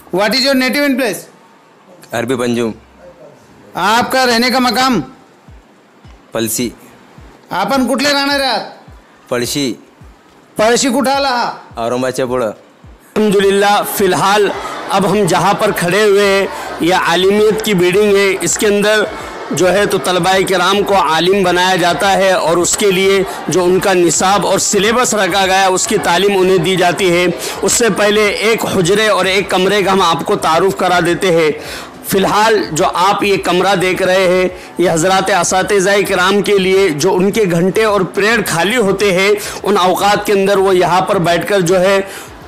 What is your native in place? अरबी पंजुम। आपका रहने का मकाम? पलसी। आपण कुठले राहणार आहात? पळशी। पळशी कुठं आला हा? औरंगाबादच्या पुढं। अल्हम्दुलिल्लाह फ़िलहाल अब हम जहाँ पर खड़े हुए हैं यह आलिमियत की बिल्डिंग है। इसके अंदर जो है तो तलबाए किराम को आलिम बनाया जाता है और उसके लिए जो उनका निसाब और सिलेबस रखा गया उसकी तालीम उन्हें दी जाती है। उससे पहले एक हुजरे और एक कमरे का हम आपको तारुफ़ करा देते हैं। फ़िलहाल जो आप ये कमरा देख रहे हैं ये हज़रात असातिज़ाए किराम के लिए जो उनके घंटे और पीरियड खाली होते हैं उन अवकात के अंदर वो यहाँ पर बैठकर जो है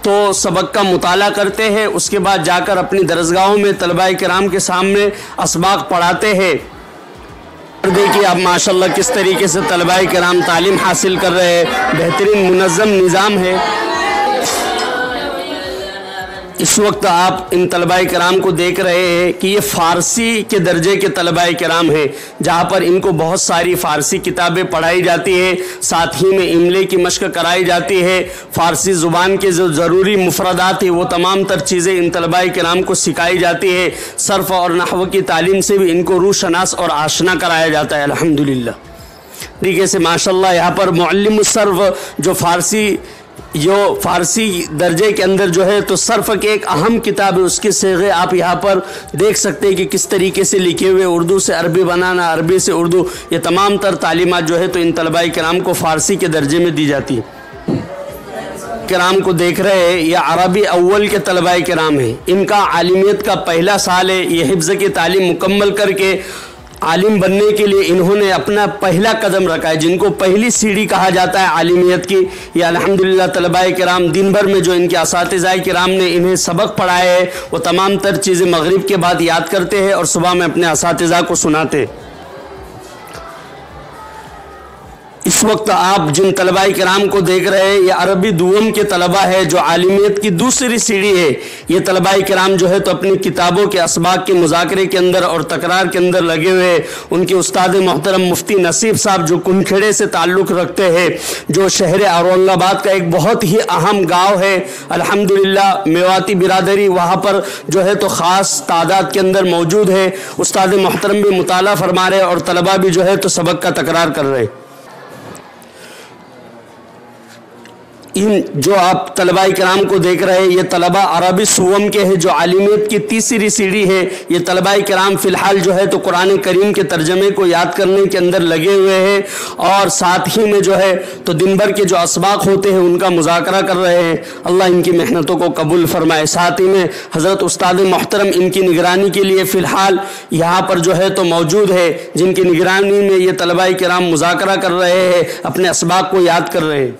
तो सबक का मुताला करते हैं। उसके बाद जाकर अपनी दरसगाहों में तलबाए किराम के सामने असबाक पढ़ाते हैं। देखिए आप माशाल्लाह किस तरीके से तलबाए किराम तालीम हासिल कर रहे हैं। बेहतरीन मुनज़्ज़म निज़ाम है। इस वक्त आप इन तलबाए किराम को देख रहे हैं कि ये फ़ारसी के दर्जे के तलबाए किराम हैं, जहाँ पर इनको बहुत सारी फ़ारसी किताबें पढ़ाई जाती है, साथ ही में इमले की मश्क कराई जाती है। फ़ारसी ज़ुबान के जो ज़रूरी मुफरदात है वो तमाम तर चीज़ें इन तलबाए किराम को सिखाई जाती है। सर्फ़ और नहव की तालीम से भी इनको रूशनास और आशना कराया जाता है अल्हम्दुलिल्लाह। तरीके से माशाल्लाह यहाँ पर मुअल्लिमुस सर्फ़ जो फ़ारसी दर्जे के अंदर जो है तो सर्फ़ की एक अहम किताब है, उसके सेगे आप यहाँ पर देख सकते हैं कि किस तरीके से लिखे हुए, उर्दू से अरबी बनाना, अरबी से उर्दू, ये तमाम तर तालीमात जो है तो इन तलबाए किराम को फ़ारसी के दर्जे में दी जाती है। किराम को देख रहे हैं ये अरबी अव्वल के तलबाए किराम हैं। इनका आलिमियत का पहला साल है। ये हिफ्ज़ की तालीम मुकम्मल करके आलिम बनने के लिए इन्होंने अपना पहला कदम रखा है, जिनको पहली सीढ़ी कहा जाता है आलिमियत की। ये अल्हम्दुलिल्लाह तलबाए किराम दिन भर में जो इनके असातिज़ाए किराम ने इन्हें सबक पढ़ाए है वो तमाम तर चीज़ें मगरिब के बाद याद करते हैं और सुबह में अपने असातिज़ा को सुनाते हैं। इस वक्त आप जिन तलबाए किराम को देख रहे हैं ये अरबी दुवम के तलबा है जो आलिमियत की दूसरी सीढ़ी है। ये तलबाए किराम जो है तो अपनी किताबों के असबाक के मुज़ाकरे के अंदर और तकरार के अंदर लगे हुए हैं। उनके उस्ताद मोहतरम मुफ्ती नसीब साहब जो कुनखेड़े से ताल्लुक़ रखते हैं, जो शहर औरंगाबाद का एक बहुत ही अहम गाँव है अल्हम्दुलिल्लाह, मेवाती बिरादरी वहाँ पर जो है तो ख़ास तादाद के अंदर मौजूद है। उस्ताद मोहतरम भी मुताला फरमा रहे और तलबा भी जो है तो सबक का तकरार कर रहे हैं। इन जो आप तलबाए किराम को देख रहे हैं ये तलबा अरबी सुवम के हैं जो आलिमियत की तीसरी सीढ़ी है। ये तलबाए किराम फ़िलहाल जो है तो कुरान करीम के तर्जमे को याद करने के अंदर लगे हुए हैं और साथ ही में जो है तो दिन भर के जो असबाक होते हैं उनका मुज़ाकरा कर रहे हैं। अल्लाह इनकी मेहनतों को कबूल फरमाए। साथ ही में हज़रत उस्ताद मोहतरम इनकी निगरानी के लिए फ़िलहाल यहाँ पर जो है तो मौजूद है, जिनकी निगरानी में ये तलबाए किराम मुज़ाकरा कर रहे हैं, अपने असबाक को याद कर रहे हैं।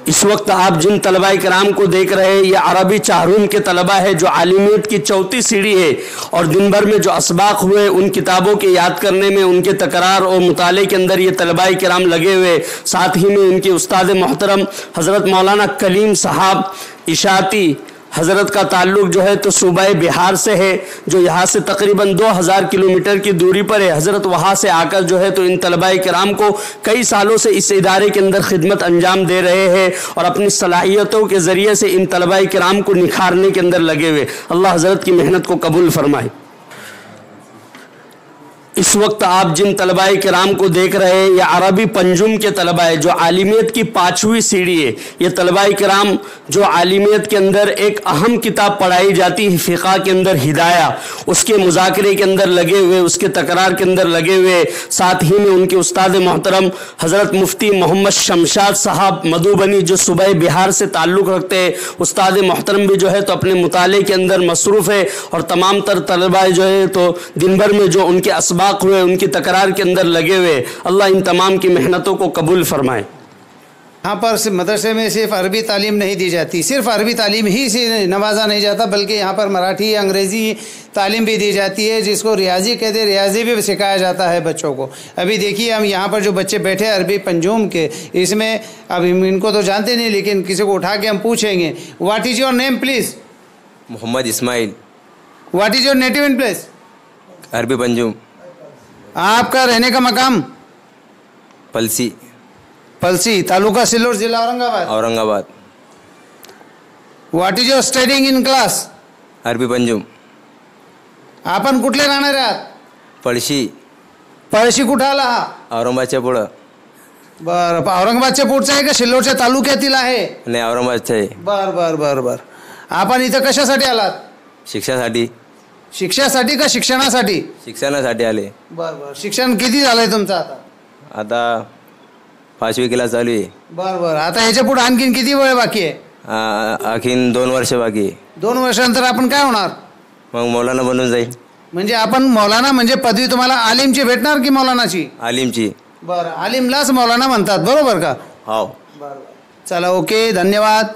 इस वक्त आप जिन तलबाए किराम को देख रहे हैं ये अरबी चाहरूम के तलबा है जो आलिमियत की चौथी सीढ़ी है और दिन भर में जो असबाक हुए उन किताबों के याद करने में, उनके तकरार और मुताले के अंदर ये तलबाए किराम लगे हुए। साथ ही में उनके उस्ताद मोहतरम हज़रत मौलाना कलीम साहब इशाती हज़रत का ताल्लुक़ जो है तो सूबा बिहार से है, जो यहाँ से तकरीबन 2000 किलोमीटर की दूरी पर है। हज़रत वहाँ से आकर जो है तो इन तलबाए किराम को कई सालों से इस इदारे के अंदर खिदमत अंजाम दे रहे हैं और अपनी सलाहियतों के ज़रिए से इन तलबाए किराम को निखारने के अंदर लगे हुए। अल्लाह हज़रत की मेहनत को कबूल फरमाए। इस वक्त आप जिन तलबाए किराम को देख रहे हैं ये अरबी पंजुम के तलबा है जो आलिमियत की 5वीं सीढ़ी है। ये तलबाए किराम जो आलिमियत के अंदर एक अहम किताब पढ़ाई जाती है फ़िक़ा के अंदर हिदाया, उसके मुज़ाकरे के अंदर लगे हुए, उसके तकरार के अंदर लगे हुए। साथ ही में उनके उस्ताद मोहतरम हज़रत मुफ्ती मोहम्मद शमशाद साहब मधुबनी जो सूबा बिहार से ताल्लुक़ रखते हैं, उस्ताद मोहतरम भी जो है तो अपने मुताले के अंदर मसरूफ़ है और तमाम तर तलबा जो है तो दिन भर में जो उनके असबाक हुए उनकी तकरार के अंदर लगे हुए। अल्लाह इन तमाम की मेहनतों को कबूल फरमाए। यहाँ पर मदरसे में सिर्फ अरबी तालीम नहीं दी जाती, सिर्फ अरबी तालीम ही से नवाजा नहीं जाता, बल्कि यहाँ पर मराठी अंग्रेज़ी तालीम भी दी जाती है, जिसको रियाजी कहते हैं। रियाजी भी सिखाया जाता है बच्चों को। अभी देखिए हम यहाँ पर जो बच्चे बैठे अरबी पंजुम के, इसमें अब इनको तो जानते नहीं, लेकिन किसी को उठा के हम पूछेंगे what is your name please? Mohammed Ismail. What is your native in place? अरबी पंजुम। आपका रहने का मकाम? पलसी। पलसी, तालुका सिल्लोड, जिला Aurangabad. Aurangabad. What is your studying in class? अरबी पंजुम. आपण कुठले राहणार आहात? पळशी. पळशी कुठं आला हा? औरंगाबादच्या पुढं. बरं, औरंगाबादच्या पुढचा आहे का सिल्लोडच्या तालुक्यातील आहे? नाही, औरंगाबादचं आहे. बर बर बर बर. आपण इथं कशासाठी आलात? शिक्षासाठी. शिक्षासाठी का शिक्षणासाठी? शिक्षणासाठी आले. बर बर. शिक्षण किती झालंय तुमचं आता? आता 5वी क्लास चालू आहे. बर बर. आता ह्याच्या पुढे आणखीन किती वेळ बाकी आहे? आणखीन 2 वर्ष बाकी आहे. 2 वर्षानंतर आपण काय होणार? मग मौलाना बनून जाईल. म्हणजे आपण मौलाना, म्हणजे पदवी तुम्हाला आलिमची भेटणार की मौलानाची? आलिमची. बरं, आलिमलाच मौलाना म्हणतात, बरोबर का? हो. बरं. चला, ओके, धन्यवाद.